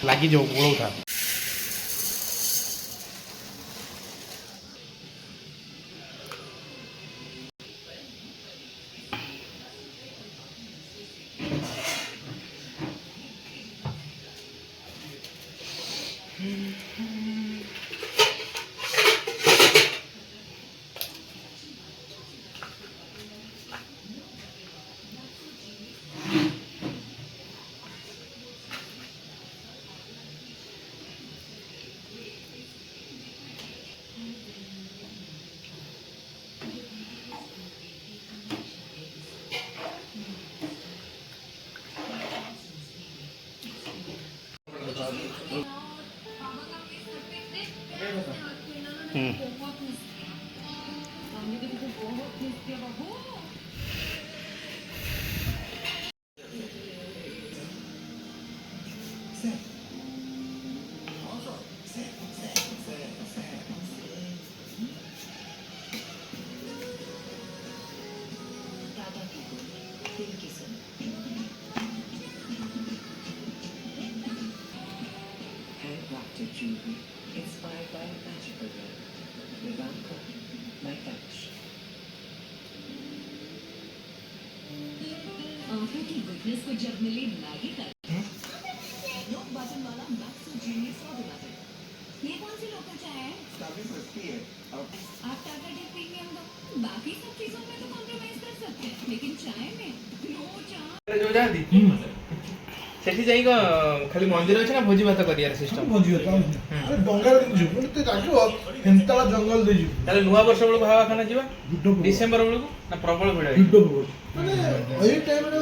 लगी जो गोड़ था inspired by a magical girl, Ivanka, my touch. आंखों की गुडनेस को जब मिली मैगी का लोग बटन वाला मैक्सो जीनियस फॉर्मूला है। ये कौन सी लोकल चाय है? काफी सस्ती है। आप टाटा टी प्रीमियम दो, बाकी सब चीजों में तो कॉम्प्रोमाइज कर सकते हैं, लेकिन चाय में नो चाय। जो जाती सेठी जाई को खाली मंदिर अछि ना भोजी भात करियार सिस्टम भोजी भात अरे डंगा जिबो ते जाजो हेंताला जंगल दे जिबो ताले नुवा वर्ष बेलको हावा खाना जीवा डिसेंबर बेलको ना प्रबल भिड़ माने एई टाइम